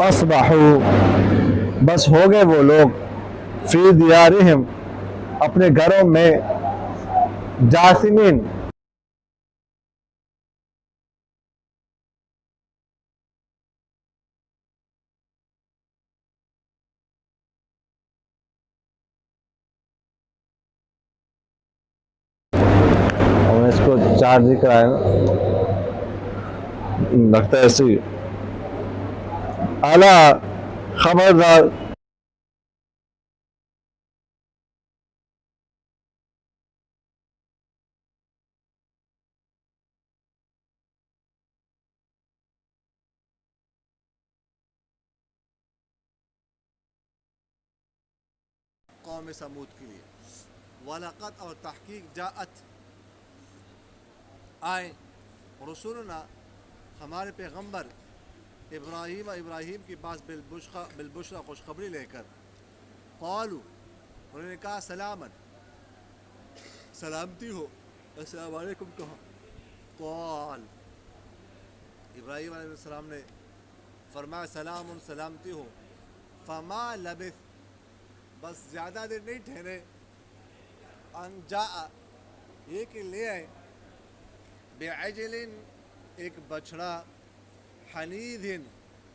فاصبحوا بس ہو گئے وہ لوگ فی دیارہم اپنے گھروں میں جاثمین اور اس کو چارج ہی کرائے نا لگتا ہے ایسے ہی اعلیٰ خبردار قوم سمود کے لیے وَلَقَدْ اور تحقیق جاءت آئے رسولنا ہمارے پیغمبر ابراہیم کے پاس بالبشرا خوشخبری لے کر قالوا انہوں نے کہا سلامت سلامتی ہو السلام علیکم کہا قال ابراہیم علیہ السلام نے فرمایا سلام سلامتی ہو فما لبث بس زیادہ دیر نہیں ٹھہرے ان جاء یہ کہ لے آئے بعجل ایک بچڑا حنیذ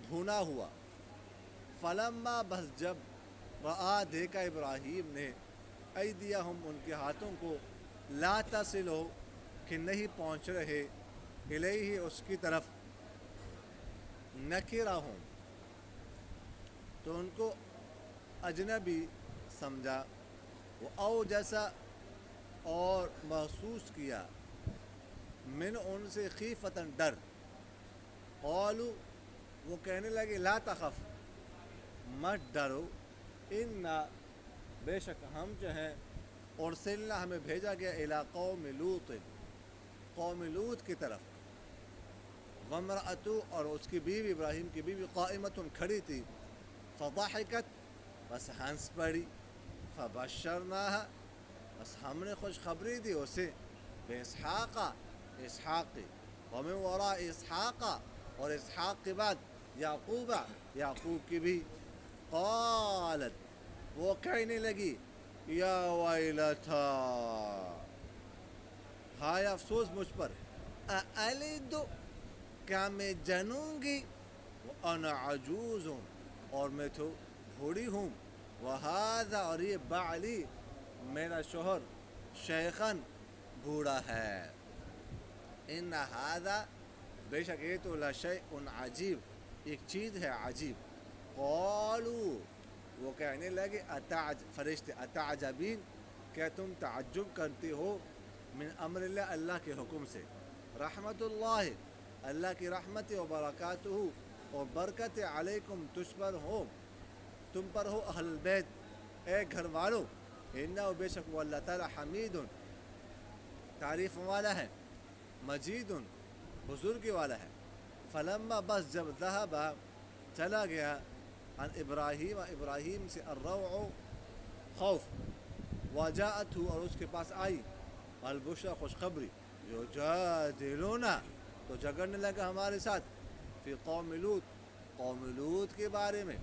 بھونا ہوا فلما بس جب رآ دیکھا ابراہیم نے ایدیہم ان کے ہاتھوں کو لا تصل ہو کہ نہیں پہنچ رہے الیہ اس کی طرف نکرہم تو ان کو اجنبی سمجھا وہ او جیسا اور محسوس کیا من ان سے خیفتاً ڈر قالو وہ کہنے لگے لا تخف مت ڈرو انا بے شک ہم جو ہیں ارسلنا ہمیں بھیجا گیا الی قوم لوط کی طرف وامرأتو اور اس کی بیوی ابراہیم کی بیوی قائمتن کھڑی تھی فضحکت بس ہنس پڑی فبشرناها بس ہم نے خوشخبری دی اسے باسحاق اسحاق ومن وراء اسحاق اور اسحاق کے بعد یعقوب کی بھی قالت وہ کہنے لگی یا ویلتا ہائے افسوس مجھ پر اَأَلِدُ کیا میں جنوں گی وَأَنَا عَجُوزٌ اور میں تو بوڑھی ہوں وَهَذَا اور یہ بَعْلِي میرا شوہر شیخاً بوڑھا ہے ان هذا بے شک یہ تو لشیء عجیب ایک چیز ہے عجیب قالوا وہ کہنے لگے فرشتے اتعجبین کیا تم تعجب کرتے ہو من امر اللہ اللہ کے حکم سے رحمت اللہ اللہ کی رحمت و برکاتہ اور برکت علیکم تم پر ہو اہل البیت اے گھر والو انہ بے شک وہ اللہ تعالی حمید تعریف والا ہے مجید بزرگی والا ہے فلما بس جب ذہب چلا گیا عن ابراہیم سے الروع خوف وجاءتہ اور اس کے پاس آئی البشرا خوشخبری یجادلونا تو جھگڑنے لگا ہمارے ساتھ فی قوم لوط کے بارے میں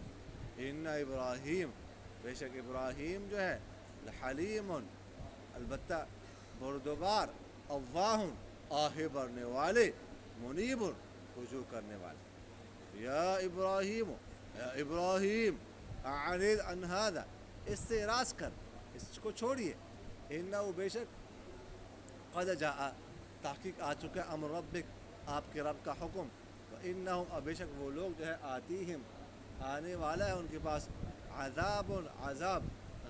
ان ابراہیم بے شک ابراہیم جو ہے لحلیم البتہ بردبار اواہ آہ بھرنے والے منیب رجوع کرنے والے یا ابراہیم اعرض عن ھذا اس سے اعراض کر اس کو چھوڑیے انہ بے شک قد جاء تحقیق آ چکا امر ربک آپ کے رب کا حکم انہم بے شک وہ لوگ جو ہے آتیہم آنے والا ہے ان کے پاس عذاب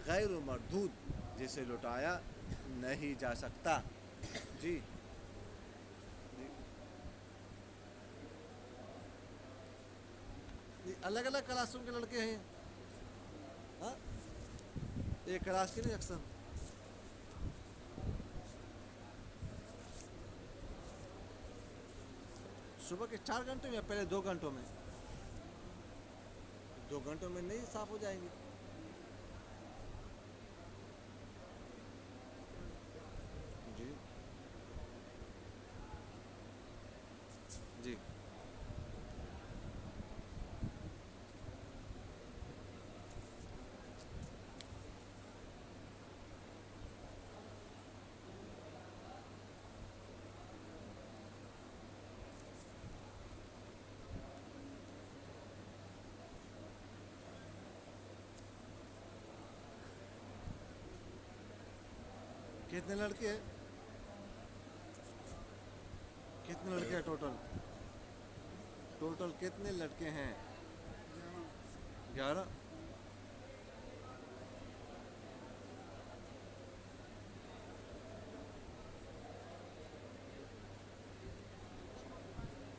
غیر مردود جسے لٹایا نہیں جا سکتا جی الگ الگ کلاسوں کے لڑکے ہیں ہاں ایک کلاس کے نہیں اکثر صبح کے 4 گھنٹوں میں یا پہلے 2 گھنٹوں میں 2 گھنٹوں میں نہیں صاف ہو جائیں گے جی جی کتنے لڑکے ہیں؟ کتنے لڑکے ہیں ٹوٹل کتنے لڑکے ہیں؟ 11.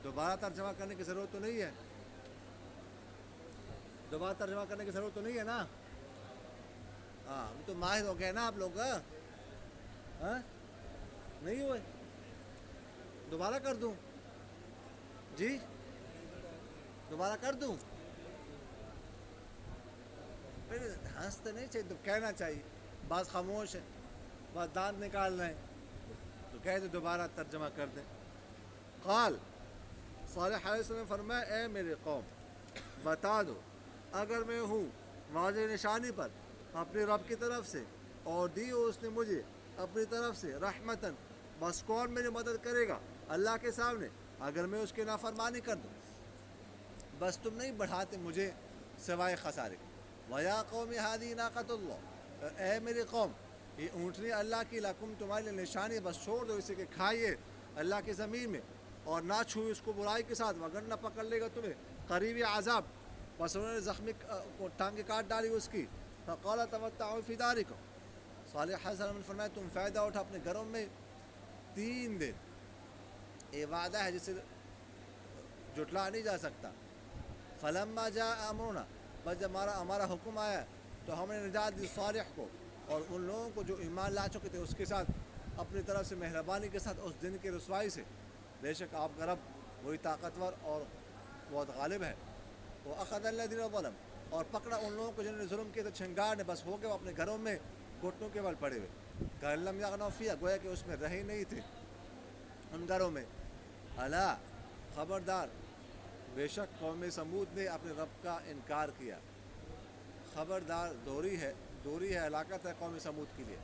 دوبارہ ترجمہ کرنے کی ضرورت تو نہیں ہے؟ دوبارہ ترجمہ کرنے کی ضرورت تو نہیں ہے نا؟ ہاں تو ماہر ہو گئے نا آپ لوگ. ہاں نہیں ہوئے؟ دوبارہ کر دوں؟ جی دوبارہ کر دوں؟ پھر ہنستے نہیں چاہیے تو کہنا چاہیے. بعض خاموش ہے، بعض دانت نکال رہے ہیں تو کہہ دے دوبارہ ترجمہ کر دیں. قال صالح علیہ السلام نے فرمایا اے میرے قوم بتا دو اگر میں ہوں واضح نشانی پر اپنے رب کی طرف سے اور دی ہو اس نے مجھے اپنی طرف سے رحمتاً، بس کون میری مدد کرے گا اللہ کے سامنے اگر میں اس کی نافرمانی کر دوں؟ بس تم نہیں بڑھاتے مجھے سوائے خسارے. وَيَا قَوْمِ هَذِهِ نَاقَةُ اللَّهِ، اے میری قوم یہ اونٹنی اللہ کی لکم تمہارے لیے نشانی، بس چھوڑ دو اسے کہ کھائیے اللہ کی زمین میں اور نہ چھوئے اس کو برائی کے ساتھ وگرنہ پکڑ لے گا تمہیں قریبی عذاب. بس انہوں نے زخمی کو ٹانگیں کاٹ ڈالی اس کی. فقال تمتعوا فی دارکم، صالح علیہ السلام نے فرمایا تم فائدہ اٹھا اپنے گھروں میں 3 دن. یہ وعدہ ہے جسے جٹلا نہیں جا سکتا. فلما جاء امرنا، بس جب ہمارا حکم آیا تو ہم نے نجات دی صالح کو اور ان لوگوں کو جو ایمان لا چکے تھے اس کے ساتھ اپنی طرف سے مہربانی کے ساتھ اس دن کی رسوائی سے. بے شک آپ کا رب وہی طاقتور اور بہت غالب ہے. وہ اخذ الذین ظلم، اور پکڑا ان لوگوں کو جنہوں نے ظلم کیا تو چھنگار نے، بس ہو گئے وہ اپنے گھروں میں گھٹنوں کے بل پڑے ہوئے. کأن لم یغنوا فیہا، گویا کہ اس میں رہے نہیں تھے ان گھروں میں. الا خبردار، بے شک قوم سمود نے اپنے رب کا انکار کیا. خبردار دوری ہے ہلاکت ہے قوم سمود کے لیے.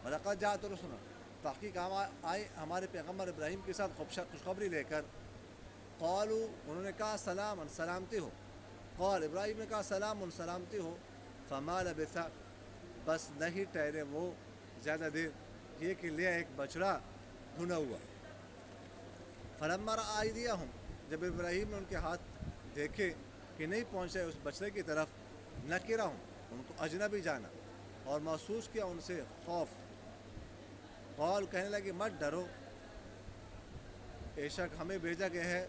وَلَقَدْ جَاءَتْ رُسُلُنَا، تحقیق آئے ہمارے پیغمبر ابراہیم کے ساتھ خوشخبری لے کر. قالوا، انہوں نے کہا سلام سلامتی ہو. قال، ابراہیم نے کہا سلام سلامتی ہو. فما لبث، بس نہیں ٹھہرے وہ زیادہ دیر یہ کہ لیا ایک بچڑا بھنا ہوا. فلما رأى أيديهم، جب ابراہیم نے ان کے ہاتھ دیکھے کہ نہیں پہنچے اس بچڑے کی طرف، نکرہم، ان کو اجنبی جانا اور محسوس کیا ان سے خوف. قال، کہنے لگے مت ڈرو، بے شک ہمیں بھیجا گیا ہے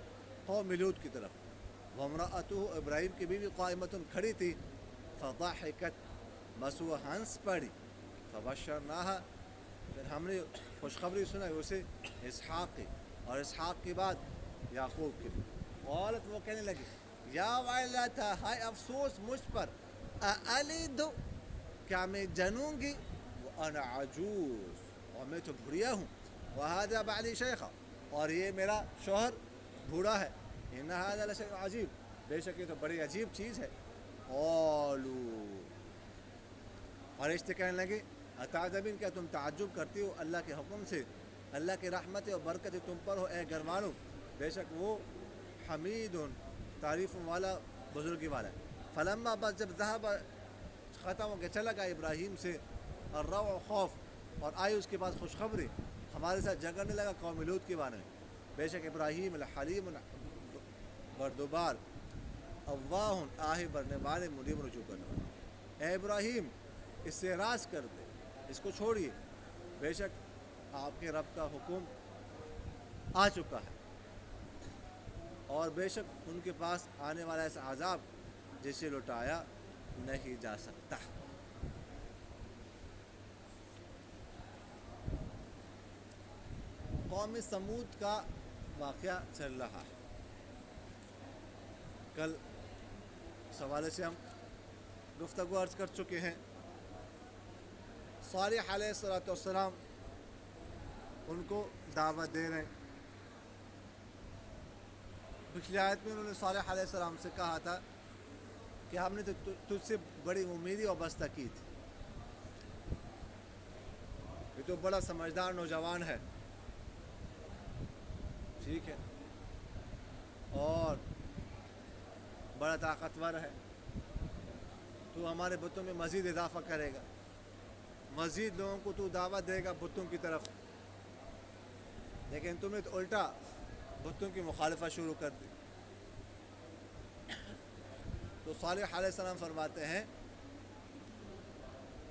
قوم لوط کی طرف. وامرأتہ، ابراہیم کی بیوی قائمۃ کھڑی تھی. فضحکت، بس وہ ہنس پڑی. فبشرناہا، پھر ہم نے خوشخبری سنائی اسے اسحاق کی، اور اسحاق کے بعد یعقوب کی. قالت، وہ کہنے لگی یا ویلتہ، ہائے افسوس مجھ پر. اَأَلِدُ، کیا میں جنوں گی؟ وَأَنَا عَجُوزٌ، اور میں تو بھڑیا ہوں. وَهَذَا بَعْلِي شَيْخًا، اور یہ میرا شوہر بوڑھا ہے. إِنَّ هَذَا لَشَيْءٌ عَجِیب، بے شک یہ تو بڑی عجیب چیز ہے. قالوا، فرشتے کہنے لگے اتعجبین، کیا تم تعجب کرتی ہو اللہ کے حکم سے؟ اللہ کی رحمت اور برکت تم پر ہو اے گھر والوں، بے شک وہ حمید، تعریف والا، بزرگی والا ہے. فلما، بس جب ذہب ختم ہو کے چلا گیا ابراہیم سے الروع، خوف، اور آئی اس کے پاس خوشخبری، ہمارے ساتھ جھگڑنے لگا قوم لوط کے بارے میں. بے شک ابراہیم الحلیم، بردبار، اواہ، آہ بھرنے والے، منیب، رجوع کرنے والے. اے ابراہیم اس سے اعراض کر دے، اس کو چھوڑیے، بے شک آپ کے رب کا حکم آ چکا ہے، اور بے شک ان کے پاس آنے والا ایسا عذاب جسے لٹایا نہیں جا سکتا. قوم سمود کا واقعہ چل رہا ہے. کل اس حوالے سے ہم گفتگو عرض کر چکے ہیں. صالح علیہ السلام ان کو دعوت دے رہے ہیں. پچھلی آیت میں انہوں نے صالح علیہ السلام سے کہا تھا کہ ہم نے تو تجھ سے بڑی امیدی اور بستہ کی تھی، یہ تو بڑا سمجھدار نوجوان ہے، ٹھیک ہے، اور بڑا طاقتور ہے، تو ہمارے بتوں میں مزید اضافہ کرے گا. مزید لوگوں کو تو دعوت دے گا بتوں کی طرف، لیکن تم نے تو الٹا بتوں کی مخالفت شروع کر دی۔ تو صالح علیہ السلام فرماتے ہیں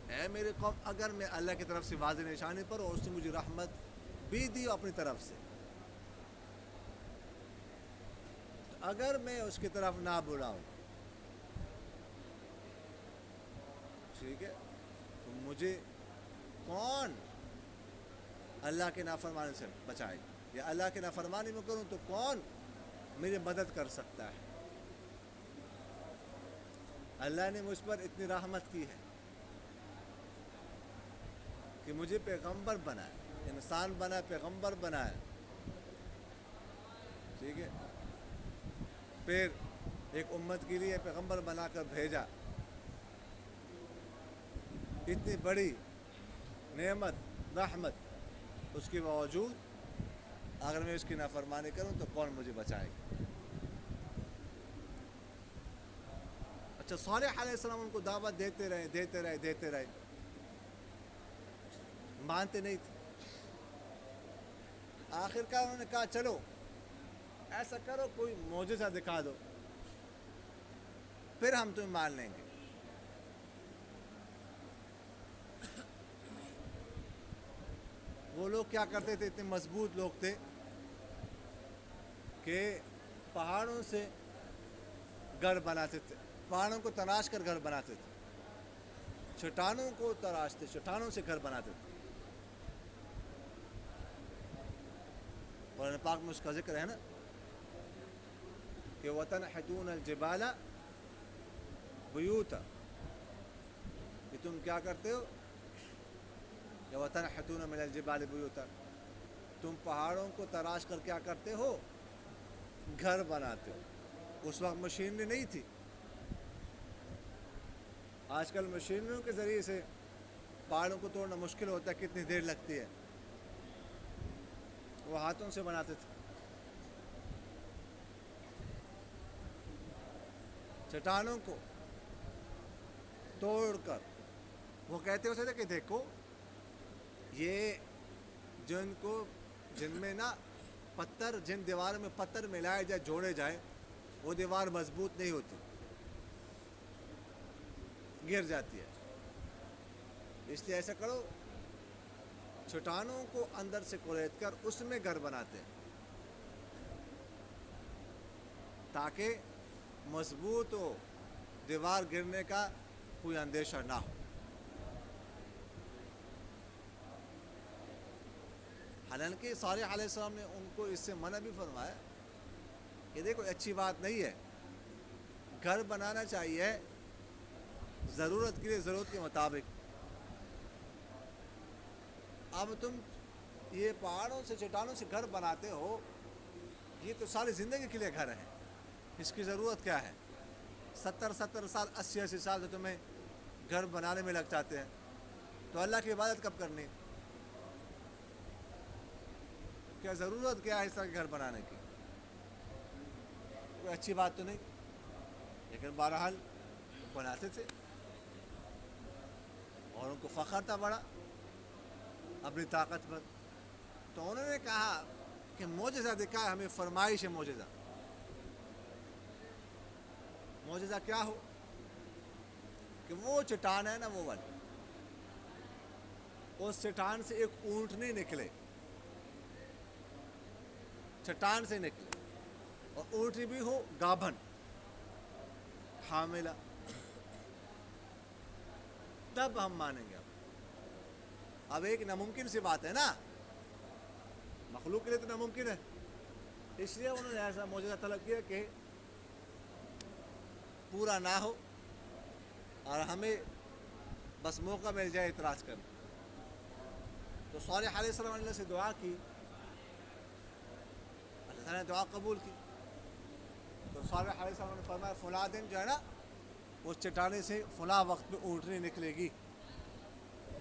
اے میری قوم، اگر میں اللہ کی طرف سے واضح نشانی پر اور اس نے مجھے رحمت بھی دی اپنی طرف سے، تو اگر میں اس کی طرف نہ بلاؤں، ٹھیک ہے، تو مجھے کون اللہ کے نافرمانی سے بچائے، یا اللہ کے نافرمانی میں کروں تو کون میری مدد کر سکتا ہے؟ اللہ نے مجھ پر اتنی رحمت کی ہے کہ مجھے پیغمبر بنایا، انسان بنا، پیغمبر بنایا، ٹھیک ہے، پھر ایک امت کے لیے پیغمبر بنا کر بھیجا۔ اتنی بڑی نعمت، رحمت، اس کے باوجود اگر میں اس کی نافرمانی کروں تو کون مجھے بچائے گا؟ اچھا، صالح علیہ السلام ان کو دعوت دیتے رہے، مانتے نہیں تھے۔ آخرکار انہوں نے کہا چلو ایسا کرو، کوئی معجزہ دکھا دو، پھر ہم تمہیں مان لیں گے۔ وہ لوگ کیا کرتے تھے، اتنے مضبوط لوگ تھے کہ پہاڑوں سے گھر بناتے تھے، پہاڑوں کو تراش کر گھر بناتے تھے، چٹانوں کو تراشتے، چٹانوں سے گھر بناتے تھے۔ قرآن پاک میں اس کا ذکر ہے نا کہ وَتَنْحِتُونَ الْجِبَالَ بُيُوتًا، کہ تم کیا کرتے ہو، یا وَتَنْحِتُونَ مِنَ الْجِبَالِ بُيُوتًا، تم پہاڑوں کو تراش کر کیا کرتے ہو، گھر بناتے ہو۔ اس وقت مشینری نہیں تھی، آج کل مشینریوں کے ذریعے سے پہاڑوں کو توڑنا مشکل ہوتا ہے، کتنی دیر لگتی ہے، وہ ہاتھوں سے بناتے تھے۔ چٹانوں کو توڑ کر وہ کہتے ہوتے تھے کہ دیکھو یہ جن میں نا پتھر، جن دیواروں میں پتھر ملائے جائے، جوڑے جائے، وہ دیوار مضبوط نہیں ہوتی، گر جاتی ہے، اس لیے ایسا کرو، چٹانوں کو اندر سے کریت کر اس میں گھر بناتے ہیں تاکہ مضبوط ہو، دیوار گرنے کا کوئی اندیشہ نہ ہو۔ حالانکہ صالح علیہ السلام نے ان کو اس سے منع بھی فرمایا کہ دیکھو اچھی بات نہیں ہے، گھر بنانا چاہیے ضرورت کے لیے، ضرورت کے مطابق۔ اب تم یہ پہاڑوں سے، چٹانوں سے گھر بناتے ہو، یہ تو ساری زندگی کے لیے گھر ہیں، اس کی ضرورت کیا ہے؟ 70 سال، 80 سال تو تمہیں گھر بنانے میں لگ جاتے ہیں، تو اللہ کی عبادت کب کرنی؟ کیا ضرورت کیا ہے اس طرح کے گھر بنانے کی؟ کوئی اچھی بات تو نہیں، لیکن بہرحال بناتے تھے اور ان کو فخر تھا بڑا اپنی طاقت پر۔ تو انہوں نے کہا کہ معجزہ دکھائے ہمیں، فرمائش ہے معجزہ۔ معجزہ کیا ہو کہ وہ چٹان ہے نا، وہ والی، اس چٹان سے ایک اونٹنی نکلے، چٹان سے نکلے، اور اونٹنی بھی ہو گابھن، حاملہ، تب ہم مانیں گے۔ اب ایک ناممکن سی بات ہے نا، مخلوق کے لیے تو ناممکن ہے، اس لیے انہوں نے ایسا معجزہ طلب کیا کہ پورا نہ ہو اور ہمیں بس موقع مل جائے اعتراض کرنے۔ تو صالح علیہ السلام نے اللہ سے دعا کی، اللہ تعالیٰ نے دعا قبول کی۔ تو صالح علیہ السلام نے فرمایا فلاں دن جو ہے نا، اس چٹانے سے فلاں وقت میں اونٹنی نکلے گی۔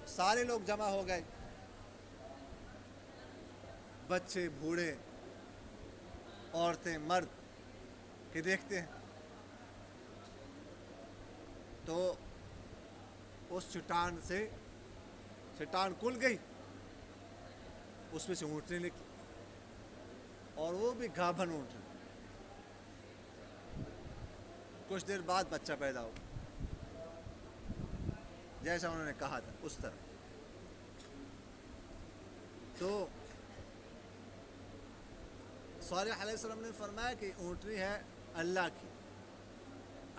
سارے لوگ جمع ہو گئے، بچے، بوڑھے، عورتیں، مرد، کہ دیکھتے ہیں تو اس چٹان سے چٹان کھل گئی, اس میں سے اونٹنی نکلی, اور وہ بھی گابھن اونٹنی. کچھ دیر بعد بچہ پیدا ہو, جیسا انہوں نے کہا تھا اس طرح. تو صالح علیہ السلام نے فرمایا کہ اونٹنی ہے اللہ کی,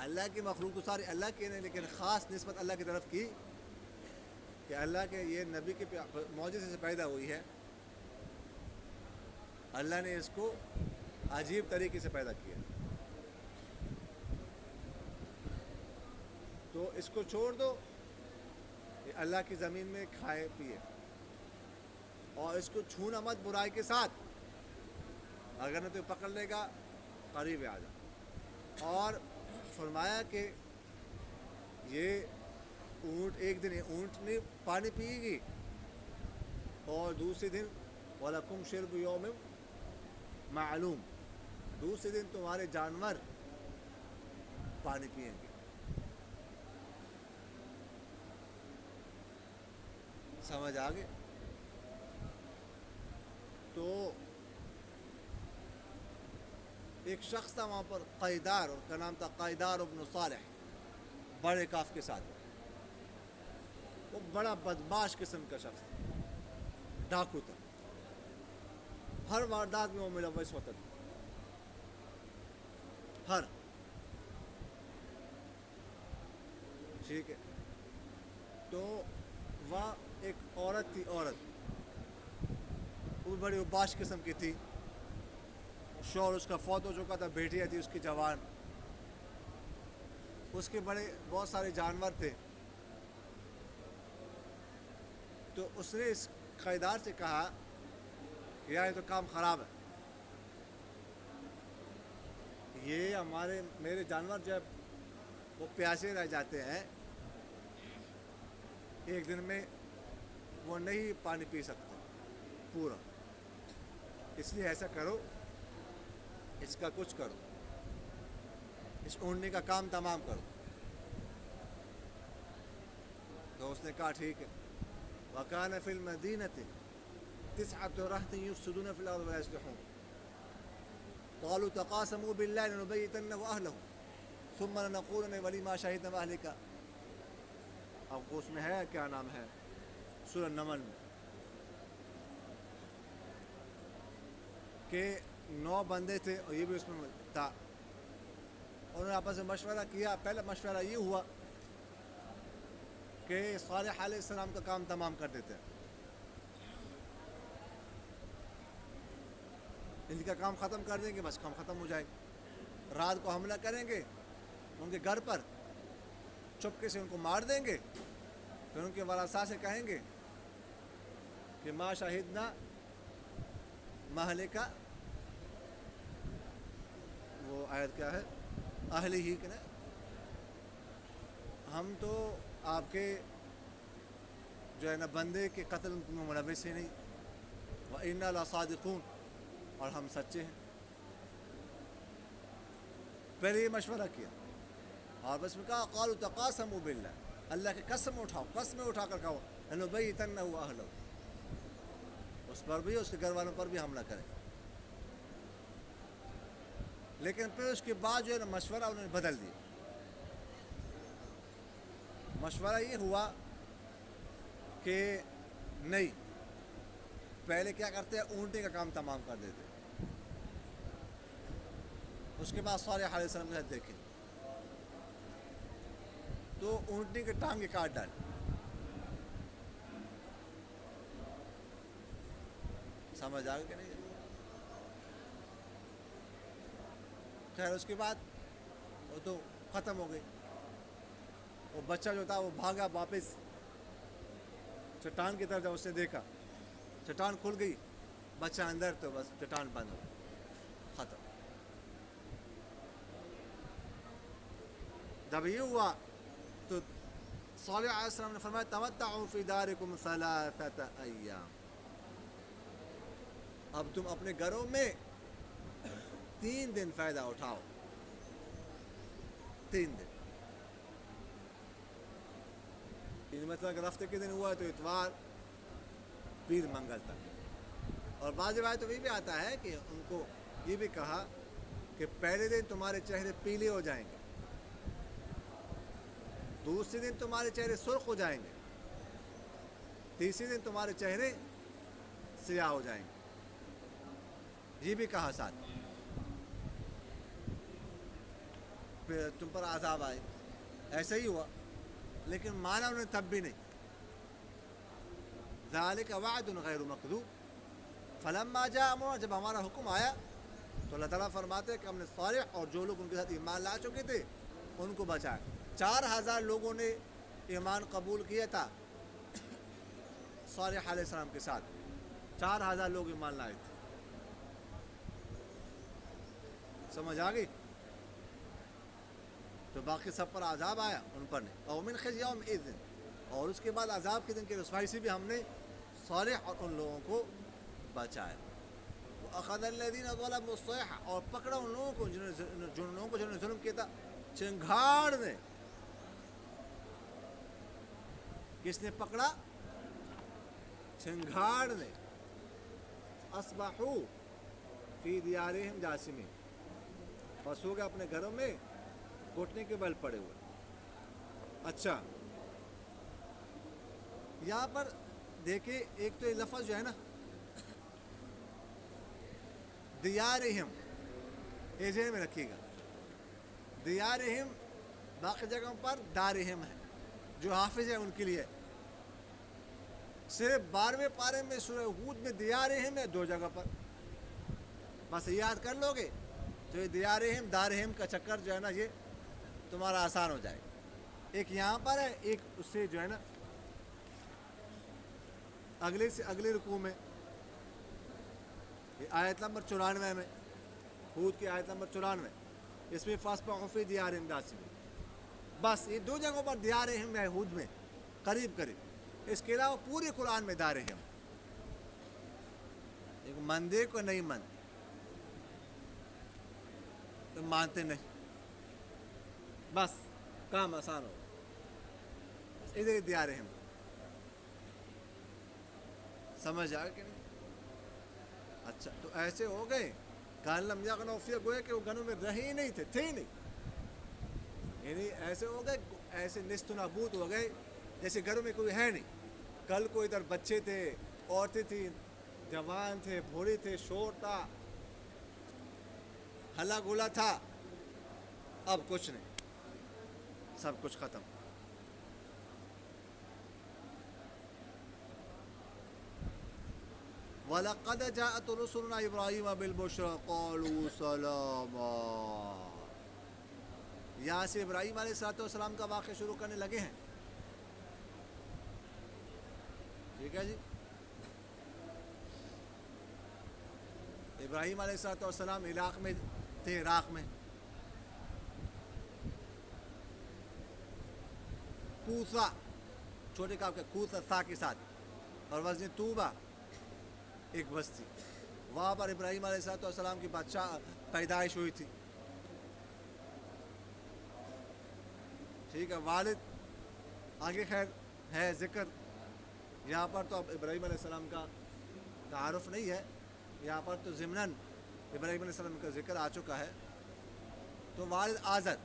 اللہ کی مخلوق تو ساری اللہ کی نہیں, لیکن خاص نسبت اللہ کی طرف کی کہ اللہ کے یہ نبی کے معجزے سے پیدا ہوئی ہے, اللہ نے اس کو عجیب طریقے سے پیدا کیا. تو اس کو چھوڑ دو, یہ اللہ کی زمین میں کھائے پیے, اور اس کو چھونا مت برائی کے ساتھ, اگر نہ تو پکڑ لے گا قریب آ جا. اور فرمایا کہ یہ اونٹ ایک دن اونٹ نے پانی پیے گی, اور دوسرے دن وَلَكُمْ شِرْبُ يَوْمٍ معلوم, دوسرے دن تمہارے جانور پانی پئیں گے. سمجھ آگے؟ تو ایک شخص تھا وہاں پر قیدار, ان کا نام تھا قیدار ابن صالح, بڑے کاف کے ساتھ. وہ بڑا بدماش قسم کا شخص تھا, ڈاکو تھا, ہر واردات میں وہ ملوث ہوتا تھا, ہر. ٹھیک ہے, تو وہاں ایک عورت تھی, عورت وہ بڑی اوباش قسم کی تھی, شوہر اس کا فوت ہو چکا تھا, بیٹیاں تھی اس کی جوان, اس کے بہت سارے جانور تھے. تو اس نے اس قیدار سے کہا کہ یار یہ تو کام خراب ہے, یہ میرے جانور جب وہ پیاسے رہ جاتے ہیں, ایک دن میں وہ نہیں پانی پی سکتے پورا, اس لیے ایسا کرو, اس کا کچھ کرو, اس اونٹنی کا کام تمام کرو. تو اس نے کہا ٹھیک ہے. وَكَانَ فِي الْمَدِينَةِ 9 رَهْطٍ يُفْسِدُونَ فِي الْأَرْضِ وَلَا يُصْلِحُونَ قَالُوا تَقَاسَمُوا بِاللَّهِ لَنُبَيِّتَنَّهُ وَأَهْلَهُ ثُمَّ لَنَقُولَنَّ وَلِمَا شَهِدْنَا بِأَهْلِكَ. اب اس میں ہے کیا نام ہے سورہ نمل میں کہ 9 بندے تھے, اور یہ بھی اس میں تھا. انہوں نے آپس میں مشورہ کیا. پہلا مشورہ یہ ہوا کہ صالح علیہ السلام کا کام تمام کر دیتے ہیں, ان کا کام ختم کر دیں گے, بس کام ختم ہو جائے. رات کو حملہ کریں گے ان کے گھر پر, چپکے سے ان کو مار دیں گے, پھر ان کے ورثاء سے کہیں گے کہ ما شاہدنا مہلکا, وہ آیت کیا ہے, اہلی ہی کہ نا, ہم تو آپ کے جو ہے نا بندے کے قتل میں ملوث ہی نہیں, وَإِنَّا لَصَادِقُونَ, اور ہم سچے ہیں. پہلے یہ مشورہ کیا, اور بس میں کہا قالوا تقاسموا باللہ, اللہ کی قسم اٹھاؤ, قسمیں اٹھا کر کہو لنبیتنہ اہلہ, اس پر بھی اس کے گھر والوں پر بھی حملہ کریں. لیکن پھر اس کے بعد جو ہے نا مشورہ انہوں نے بدل دیا. مشورہ یہ ہوا کہ نہیں, پہلے کیا کرتے ہیں اونٹنی کا کام تمام کر دیتے, اس کے بعد صالح علیہ السلام کے ساتھ دیکھیں تو اونٹنی کے ٹانگیں کاٹ ڈالے. سمجھ آ گئی کہ نہیں؟ خیر اس کے بعد وہ تو ختم ہو گئی. وہ بچہ جو تھا وہ بھاگا واپس چٹان کی طرف, جب اس نے دیکھا چٹان کھل گئی, بچہ اندر, تو بس چٹان بند ہو گئی, ختم. جب یہ ہوا تو صالح علیہ السلام نے فرمایا تمتعوا فی دارکم 3 ایام, اب تم اپنے گھروں میں 3 دن فائدہ اٹھاؤ, 3 دن. ان مطلب اگر ہفتے کے دن ہوا تو اتوار, پیر منگل تک. اور بعض روایتوں میں بھی آتا ہے کہ ان کو یہ بھی کہا کہ پہلے دن تمہارے چہرے پیلے ہو جائیں گے, دوسرے دن تمہارے چہرے سرخ ہو جائیں گے, تیسرے دن تمہارے چہرے سیاہ ہو جائیں گے. یہ بھی کہا ساتھ, پھر تم پر عذاب آئے. ایسا ہی ہوا, لیکن مانا انہوں نے تب بھی نہیں. ذالک وعد غیر مکذوب. فلما جاء امرنا, جب ہمارا حکم آیا تو اللہ تعالیٰ فرماتے ہیں کہ ہم نے صالح اور جو لوگ ان کے ساتھ ایمان لا چکے تھے ان کو بچایا. 4000 لوگوں نے ایمان قبول کیا تھا صالح علیہ السلام کے ساتھ. 4000 لوگ ایمان لائے تھے. سمجھ آ گئی؟ تو باقی سب پر عذاب آیا, ان پر نہیں. اور من خزي يومئذ, اور اس کے بعد عذاب کے دن کی رسوائی سے بھی ہم نے صالح اور ان لوگوں کو بچایا. وأخذ الذين ظلموا الصيحة, اور پکڑا ان لوگوں کو جنہوں نے ظلم کیا تھا چنگھاڑ نے. کس نے پکڑا؟ چنگھاڑ نے. اصبحوا فی دیارہم جاثمین, بس ہو گئے اپنے گھروں میں گھٹنے کے بل پڑے ہوئے. اچھا, یہاں پر دیکھیں ایک تو یہ لفظ جو ہے نا دیارہم, یہ ذہن میں رکھیے گا. دیارہم باقی جگہوں پر دارہم ہے, جو حافظ ہے ان کے لیے. صرف 12ویں پارے میں سورہ ہود میں دیارہم ہے 2 جگہ پر. بس یاد کر لو گے تو یہ دیارہم دارہم کا چکر جو ہے نا یہ تمہارا آسان ہو جائے گا. ایک یہاں پر ہے, ایک اس سے جو ہے نا اگلے رکوع میں, آیت نمبر 94 میں, ہود کی آیت نمبر 94, اس میں فاصبحوا فی دیارہم جاثمین. بس یہ 2 جگہوں پر دیارہم ہے ہود میں قریب قریب. اس کے علاوہ پورے قرآن میں دارہم. ایک مندے کو نہیں مانتے, تو مانتے نہیں, بس کام آسان ہو. ادھر دیارہم. سمجھ آ کہ نہیں؟ اچھا, تو ایسے ہو گئے کان لم یغنوا فیہا, گویا کہ وہ گھروں میں رہے ہی نہیں تھے ہی نہیں. یعنی ایسے ہو گئے, ایسے نیست و نابود ہو گئے جیسے گھروں میں کوئی ہے نہیں. کل کو ادھر بچے تھے, عورتیں تھیں, جوان تھے, بوڑھے تھے, شور تھا, ہلا گولا تھا. اب کچھ نہیں, سب کچھ ختم. وَلَقَدْ جَاءَتْ رُسُلُنَا إِبْرَاهِيمَ بِالْبُشْرَىٰ قَالُوا سَلَامًا. یہاں سے ابراہیم علیہ السلام کا واقعہ شروع کرنے لگے ہیں. ٹھیک ہے جی. ابراہیم علیہ السلام عراق میں تھے, عراق میں کوسا, چھوٹے کاف کے کوسا سا کے ساتھ, اور وزن توبہ ایک بستی. وہاں پر ابراہیم علیہ السلام کی بادشاہ پیدائش ہوئی تھی. ٹھیک ہے, والد آگے خیر ہے ذکر. یہاں پر تو اب ابراہیم علیہ السلام کا تعارف نہیں ہے, یہاں پر تو ضمناً ابراہیم علیہ السلام کا ذکر آ چکا ہے. تو والد آزر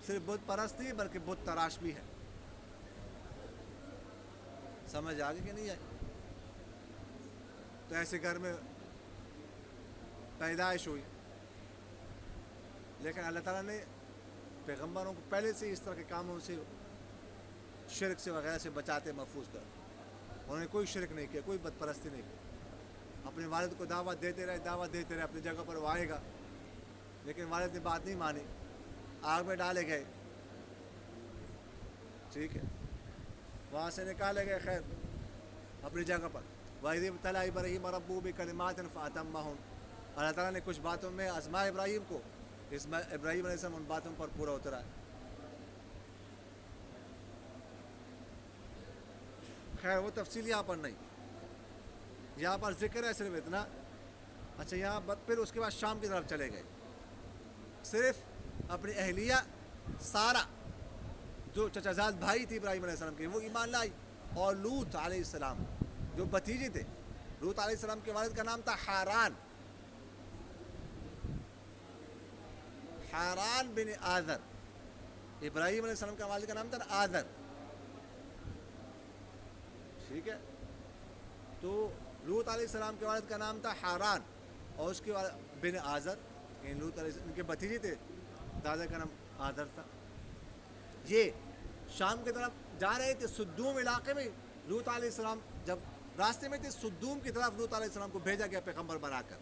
صرف بت پرست نہیں بلکہ بت تراش بھی ہے. سمجھ آگے کہ نہیں آئی؟ تو ایسے گھر میں پیدائش ہوئی, لیکن اللہ تعالیٰ نے پیغمبروں کو پہلے سے اس طرح کے کاموں سے, شرک سے وغیرہ سے بچاتے, محفوظ کر. انہوں نے کوئی شرک نہیں کیا, کوئی بت پرستی نہیں کی. اپنے والد کو دعوت دیتے رہے اپنی جگہ پر وہ آئے گا, لیکن والد نے بات نہیں مانی, آگ میں ڈالے گئے. ٹھیک ہے, وہاں سے نکالے گئے خیر اپنی جگہ پر. وَإِذِ ابْتَلَىٰ إِبْرَاهِيمَ رَبُّهُ بِكَلِمَاتٍ فَأَتَمَّهُنَّ. اللہ تعالیٰ نے کچھ باتوں میں آزمایا ابراہیم کو, ابراہیم علیہ السلام ان باتوں پر پورا اترا ہے. خیر وہ تفصیل یہاں پر نہیں, یہاں پر ذکر ہے صرف اتنا. اچھا, یہاں پھر اس کے بعد شام کی طرف چلے گئے. صرف اپنی اہلیہ سارا جو چچا زاد بھائی تھی ابراہیم علیہ السلام کے, وہ ایمان لائی, اور لوط علیہ السلام جو بھتیجے تھے. لوط علیہ السلام کے والد کا نام تھا حاران. حاران بن آذر. ابراہیم علیہ السلام کا والد کا نام تھا آذر. ٹھیک ہے. تو لوط علیہ السلام کے والد کا نام تھا حاران اور اس کے بن آذر. لوط علیہ السلام ان کے بھتیجے تھے, دادا کا نام آذر تھا. یہ شام کی طرف جا رہے تھے سدوم علاقے میں. لوط علیہ السلام جب راستے میں تھے سدوم کی طرف لوط علیہ السلام کو بھیجا گیا پیغمبر بنا کر.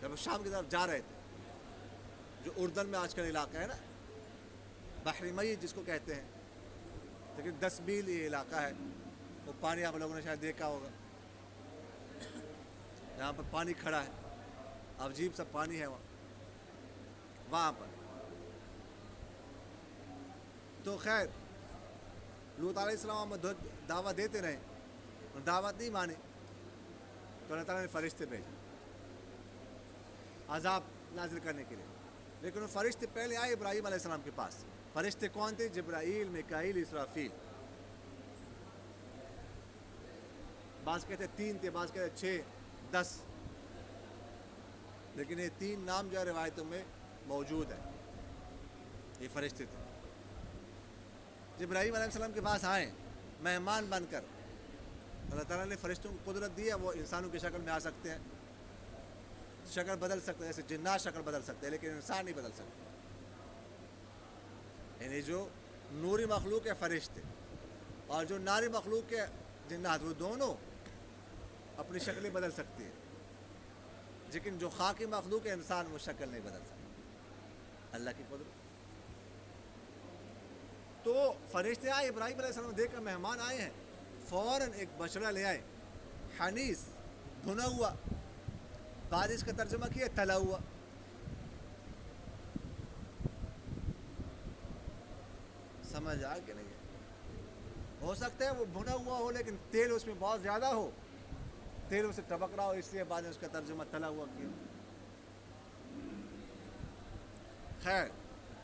جب شام کی طرف جا رہے تھے, جو اردن میں آج کل علاقہ ہے نا, بحر میت جس کو کہتے ہیں, لیکن 10 میل یہ علاقہ ہے. وہ پانی آپ لوگوں نے شاید دیکھا ہوگا, یہاں پر پانی کھڑا ہے, عجیب سا پانی ہے وہاں پر. تو خیر لوط علیہ السلام دعوت دیتے رہے, دعوت نہیں مانی تو اللہ تعالیٰ نے فرشتے بھیجے عذاب نازل کرنے کے لیے. لیکن وہ فرشتے پہلے آئے ابراہیم علیہ السلام کے پاس. فرشتے کون تھے؟ جبرائیل, میکائیل, اسرافیل. بعض کہتے 3 تھے, بعض کہتے 6, 10, لیکن یہ 3 نام جو ہے روایتوں میں موجود ہے. یہ فرشتے تھے. جبرائیل علیہ السلام کے پاس آئے مہمان بن کر. اللہ تعالیٰ نے فرشتوں کو قدرت دی ہے, وہ انسانوں کی شکل میں آ سکتے ہیں, شکل بدل سکتے ہیں, جیسے جنات شکل بدل سکتے ہیں لیکن انسان نہیں بدل سکتے. یعنی جو نوری مخلوق ہے فرشتے اور جو ناری مخلوق ہے جنات, وہ دونوں اپنی شکلیں بدل سکتی ہیں, لیکن جو خاکی مخلوق ہے انسان وہ شکل نہیں بدل سکتا. اللہ کی قدرت. تو فرشتے آئے ابراہیم علیہ السلام دیکھ کر مہمان آئے ہیں, فوراً ایک بچڑا لے آئے, حنیس, بھنا ہوا. بعد اس کا ترجمہ کیا تلا ہوا. سمجھ آ کہ نہیں؟ ہو سکتا ہے وہ بھنا ہوا ہو لیکن تیل اس میں بہت زیادہ ہو, تیل اسے ٹپک رہا ہو, اس لیے بعد اس کا ترجمہ تلا ہوا کیا. خیر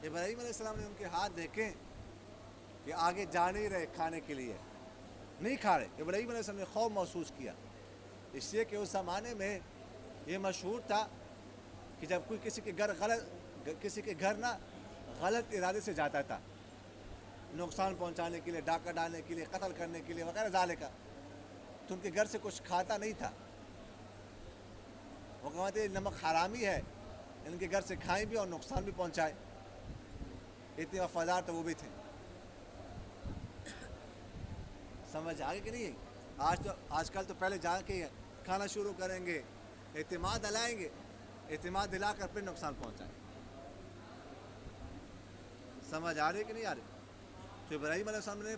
ابراہیم علیہ السلام نے ان کے ہاتھ دیکھے کہ آگے جا نہیں رہے کھانے کے لیے, نہیں کھا رہے. ابراہیم علیہ السلام نے خوف محسوس کیا, اس لیے کہ اس زمانے میں یہ مشہور تھا کہ جب کوئی کسی کے گھر نہ غلط ارادے سے جاتا تھا, نقصان پہنچانے کے لیے, ڈاکہ ڈالنے کے لیے, قتل کرنے کے لیے وغیرہ ذالک, تو ان کے گھر سے کچھ کھاتا نہیں تھا. وہ کہتے ہیں نمک حرامی ہے, ان کے گھر سے کھائیں بھی اور نقصان بھی پہنچائے. اتنے وفادار تو وہ بھی تھے. سمجھ آگے کہ نہیں؟ آج کل تو پہلے جا کے کھانا شروع کریں گے, اعتماد دلائیں گے, اعتماد دلا کر پھر نقصان پہنچائیں. سمجھ آ رہی کہ نہیں آ رہی؟ تو ابراہیم علیہ السلام نے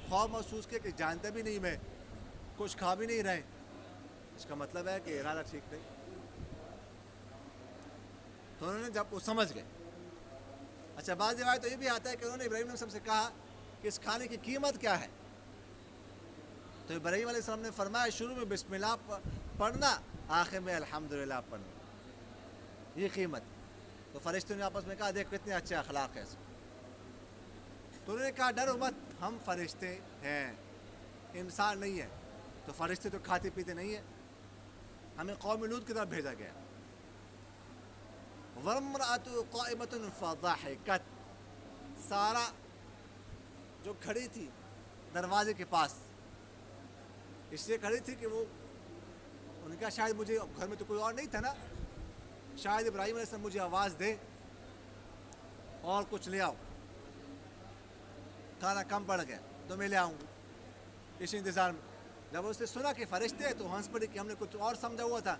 خوف محسوس کیا کہ جانتے بھی نہیں, میں کچھ کھا بھی نہیں رہے. اس کا مطلب ہے کہ ارادہ ٹھیک نہیں. تو انہوں نے جب وہ سمجھ گئے. اچھا بعض روایت تو یہ بھی آتا ہے کہ انہوں نے ابراہیم علیہ السلام سے کہا کہ اس کھانے کی قیمت کیا ہے. تو ابراہیم علیہ السلام نے فرمایا شروع میں بسم اللہ پڑھنا, آخر میں الحمدللہ پڑھنا, یہ قیمت. تو فرشتوں نے آپس میں کہا دیکھ کتنے اچھے اخلاق ہیں اس. تو انہوں نے کہا ڈرو مت, ہم فرشتے ہیں, انسان نہیں ہے. تو فرشتے تو کھاتے پیتے نہیں ہیں, ہمیں قوم لوط کی طرف بھیجا گیا. وامرأة قائمة فضحكت, سارا جو کھڑی تھی دروازے کے پاس, اس لیے کھڑی تھی کہ وہ انہوں نے کہا شاید مجھے, گھر میں تو کوئی اور نہیں تھا نا, شاید ابراہیم علیہ السلام مجھے آواز دے اور کچھ لے آؤ, کھانا کم پڑ گیا تو میں لے آؤں گا. اس انتظار میں جب اس نے سنا کہ فرشتے ہیں تو ہنس پڑی کہ ہم نے کچھ اور سمجھا ہوا تھا,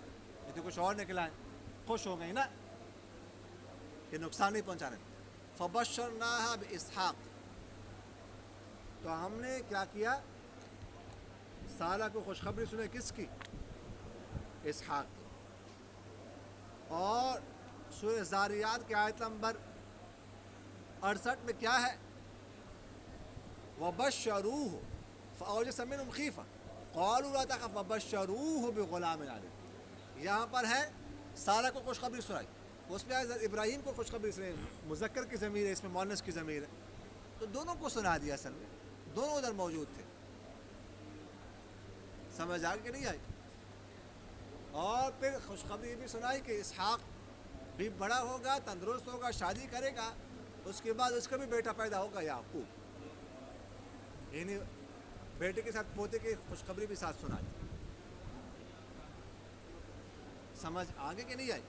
یہ تو کچھ اور نکلا ہے. خوش ہو گئی نا کہ نقصان نہیں پہنچانے. فبشرناها باسحاق, تو ہم نے کیا کیا, سالہ کو خوشخبری سنے. کس کی؟ اسحاق کی. اور سورہ زاریات کی آیت نمبر 68 میں کیا ہے؟ وبشروه فاوجس منهم خیفہ قالوا لا تخف وبشروه بغلام علیم. یہاں پر ہے سارہ کو خوشخبری سنائی, اس میں ابراہیم کو خوشخبری سنائی, مذکر کی ضمیر ہے, اس میں مؤنث کی ضمیر ہے, تو دونوں کو سنا دیا. اصل میں دونوں ادھر موجود تھے. سمجھ آ کے نہیں آئی؟ اور پھر خوشخبری یہ بھی سنائی کہ اسحاق بھی بڑا ہوگا، تندرست ہوگا، شادی کرے گا، اس کے بعد اس کا بھی بیٹا پیدا ہوگا یعقوب، یعنی بیٹے کے ساتھ پوتے کی خوشخبری بھی ساتھ سنائی۔ سمجھ آگے کہ نہیں آئی؟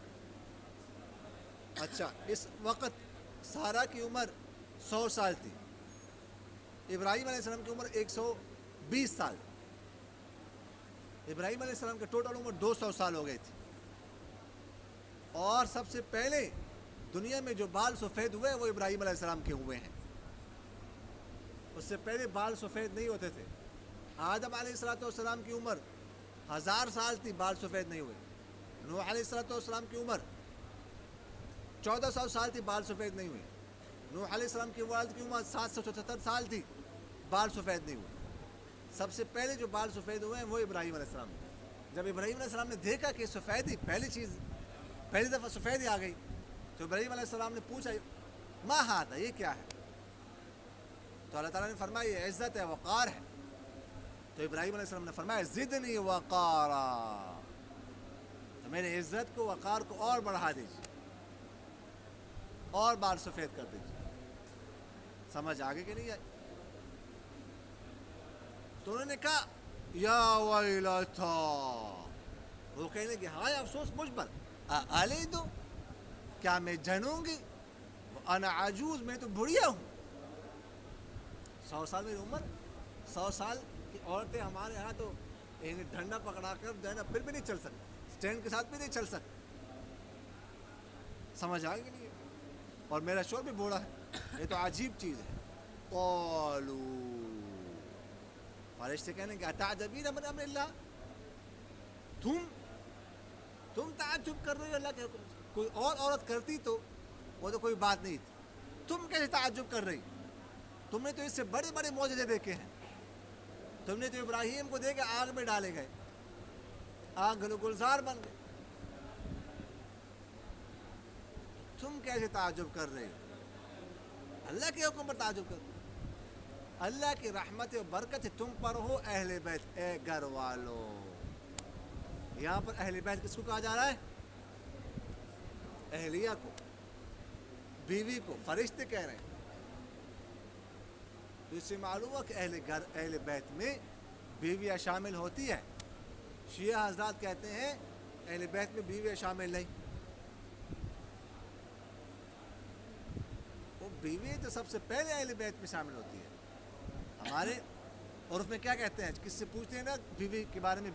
اچھا، اس وقت سارا کی عمر 100 سال تھی، ابراہیم علیہ السلام کی عمر 120 سال، ابراہیم علیہ السلام کے ٹوٹل عمر 200 سال ہو گئی تھی۔ اور سب سے پہلے دنیا میں جو بال سفید ہوئے وہ ابراہیم علیہ السلام کے ہوئے ہیں، اس سے پہلے بال سفید نہیں ہوتے تھے۔ آدم علیہ السلام کی عمر 1000 سال تھی، بال سفید نہیں ہوئے۔ نوح علیہ السلام کی عمر 1400 سال تھی، بال سفید نہیں ہوئے۔ نوح علیہ السلام کی والد کی عمر 777 سال تھی، بال سفید نہیں ہوئے۔ سب سے پہلے جو بال سفید ہوئے ہیں وہ ابراہیم علیہ السلام۔ جب ابراہیم علیہ السلام نے دیکھا کہ سفیدی پہلی دفعہ سفیدی آ گئی، تو ابراہیم علیہ السلام نے پوچھا ما ھذا، یہ کیا ہے؟ تو اللہ تعالیٰ نے فرمایا یہ عزت ہے، وقار ہے۔ تو ابراہیم علیہ السلام نے فرمایا زدنی وقارا، تو میرے عزت کو، وقار کو اور بڑھا دیجیے، اور بال سفید کر دیجیے۔ سمجھ آگے کہ نہیں آئی؟ تو انہوں نے کہا یا ویلتا، وہ کہنے کہ ہائے افسوس مجھ پر، الیدُ، کیا میں جنوں گی، انا عجوز، میں تو بڑھیا ہوں۔ 100 سال میری عمر، 100 سال کی عورتیں ہمارے یہاں تو ڈنڈا پکڑا کر جو ہے نا پھر بھی نہیں چل سکتی، اسٹینڈ کے ساتھ بھی نہیں چل سکتی۔ سمجھ آ گئی نہیں ہے؟ اور میرا شوہر بھی بوڑھا ہے، یہ تو عجیب چیز ہے۔ قالوا، فرشتے کہنے کہ اتعجبین من امر اللہ، تم تعجب کر رہے ہو اللہ کے حکم سے؟ کوئی اور عورت کرتی تو وہ تو کوئی بات نہیں تھی، تم کیسے تعجب کر رہی؟ تم نے تو اس سے بڑے بڑے معجزے دیکھے ہیں، تم نے تو ابراہیم کو دیکھا آگ میں ڈالے گئے، آگ گلزار بن گئے، تم کیسے تعجب کر رہے ہو؟ اللہ کے حکم پر تعجب کر رہے ہو۔ اللہ کی رحمت و برکت تم پر ہو اہل بیت، اے گھر والوں۔ یہاں پر اہل بیت کس کو کہا جا رہا ہے؟ اہلیہ کو، بیوی کو، فرشتے کہہ رہے ہیں۔ تو اس سے معلوم ہوا کہ اہل بیت میں بیویاں شامل ہوتی ہے۔ شیعہ حضرات کہتے ہیں اہل بیت میں بیویاں شامل نہیں، وہ بیوی تو سب سے پہلے اہل بیت میں شامل ہوتی ہے۔ ہمارے عرف میں کیا کہتے ہیں، کس سے پوچھتے ہیں نا بیوی کے بارے میں،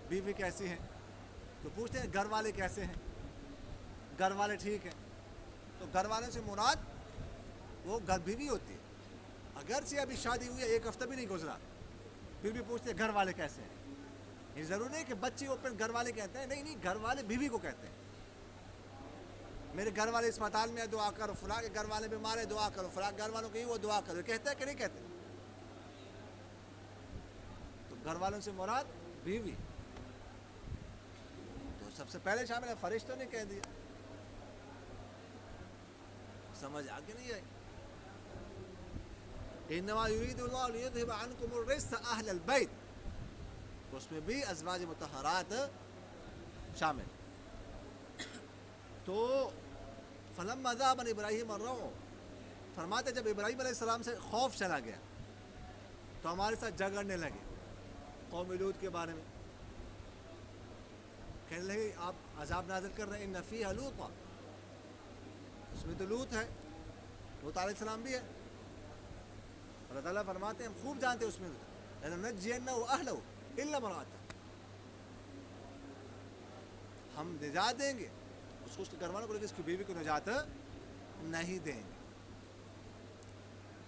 بیوی کیسی ہیں، تو پوچھتے ہیں گھر والے کیسے ہیں، گھر والے ٹھیک ہیں، تو گھر والے سے مراد وہ گھر بیوی ہوتی ہے۔ اگرچہ ابھی شادی ہوئی ہے، 1 ہفتہ بھی نہیں گزرا، پھر بھی پوچھتے ہیں گھر والے کیسے ہیں۔ یہ ضرور نہیں کہ بچے اوپن گھر والے کہتے ہیں، نہیں، گھر والے بیوی کو کہتے ہیں۔ میرے گھر والے اسپتال میں دعا کرو، فلاں کے گھر والے بیمار ہے دعا کرو، فلاں گھر والوں کی وہ دعا کرو، کہتے ہیں کہ نہیں کہتے؟ تو گھر والوں سے مراد بیوی، تو سب سے پہلے شامل ہے، فرشتوں نے کہہ دیا۔ سمجھ آگے نہیں آئی؟ انما یرید اللہ لیذھب عنکم الرجس اہل البیت، اس میں بھی ازواج مطہرات شامل۔ تو فلما ذهب ابراہیم الروع، فرماتے جب ابراہیم علیہ السلام سے خوف چلا گیا تو ہمارے ساتھ جھگڑنے لگے قوم لوط کے بارے میں، کہنے لگے آپ عذاب نازل کر رہے ہیں، ان فیھا لوطا، اس میں تو لوط ہے، لوط علیہ السلام بھی ہے۔ اللہ تعالیٰ فرماتے ہیں ہم خوب جانتے ہیں اس میں لننجینہ اہلہ الا امرأتہ، ہم نجات دیں گے اس کو، اس کے گھر والوں کو، لیکن اس کی بیوی کو نجات نہیں دیں گے۔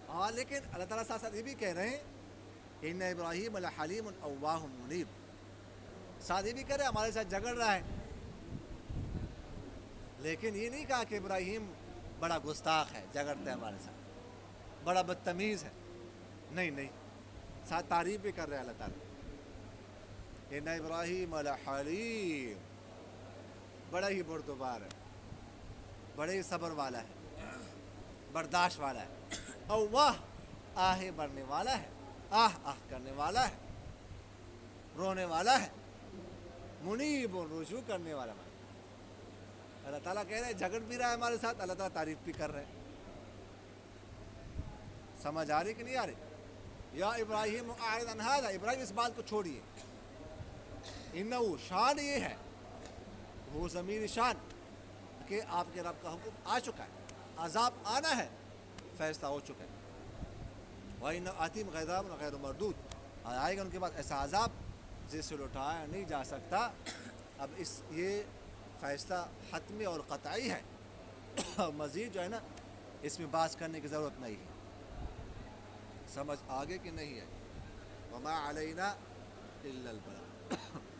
ہاں لیکن اللہ تعالیٰ ساتھ ساتھ یہ بھی کہہ رہے ہیں ان ابراہیم لحلیم اوواہ منیب، ساتھ یہ بھی کہہ رہے ہیں ہمارے ساتھ جھگڑ رہا ہے، لیکن یہ نہیں کہا کہ ابراہیم بڑا گستاخ ہے، جھگڑتا ہے ہمارے ساتھ، بڑا بدتمیز ہے، نہیں، ساتھ تعریف بھی کر رہے ہیں اللہ تعالیٰ، ان ابراہیم لحلیم، بڑا ہی بردبار ہے، بڑے ہی صبر والا ہے، برداشت والا ہے، اوہ آہ بھرنے والا ہے، آہ کرنے والا ہے۔ رونے والا ہے، منیب رجوع کرنے والا ہے۔ اللہ تعالیٰ کہہ رہے ہیں جھگڑ بھی رہا ہے ہمارے ساتھ، اللہ تعالیٰ تعریف بھی کر رہے ہیں۔ سمجھ آ رہی کہ نہیں آ رہی؟ یا ابراہیم اعرض عن ھذا، ابراہیم اس بات کو چھوڑیے، انہو شان یہ ہے، وہ ضمیر شان کہ آپ کے رب کا حکم آ چکا ہے، عذاب آنا ہے، فیصلہ ہو چکا ہے۔ وَإِنَّ آتِهِمْ غَيْظَابٌ غَيْرُ مَرْدُودٌ، اور آئے گا ان کے بعد ایسا عذاب جس سے لوٹایا نہیں جا سکتا۔ اب یہ فیصلہ حتمی اور قطعی ہے، مزید جو ہے نا اس میں بحث کرنے کی ضرورت نہیں ہے۔ سمجھ آگے کہ نہیں ہے؟ وَمَا عَلَيْنَا إِلَّا الْبَلَاغُ۔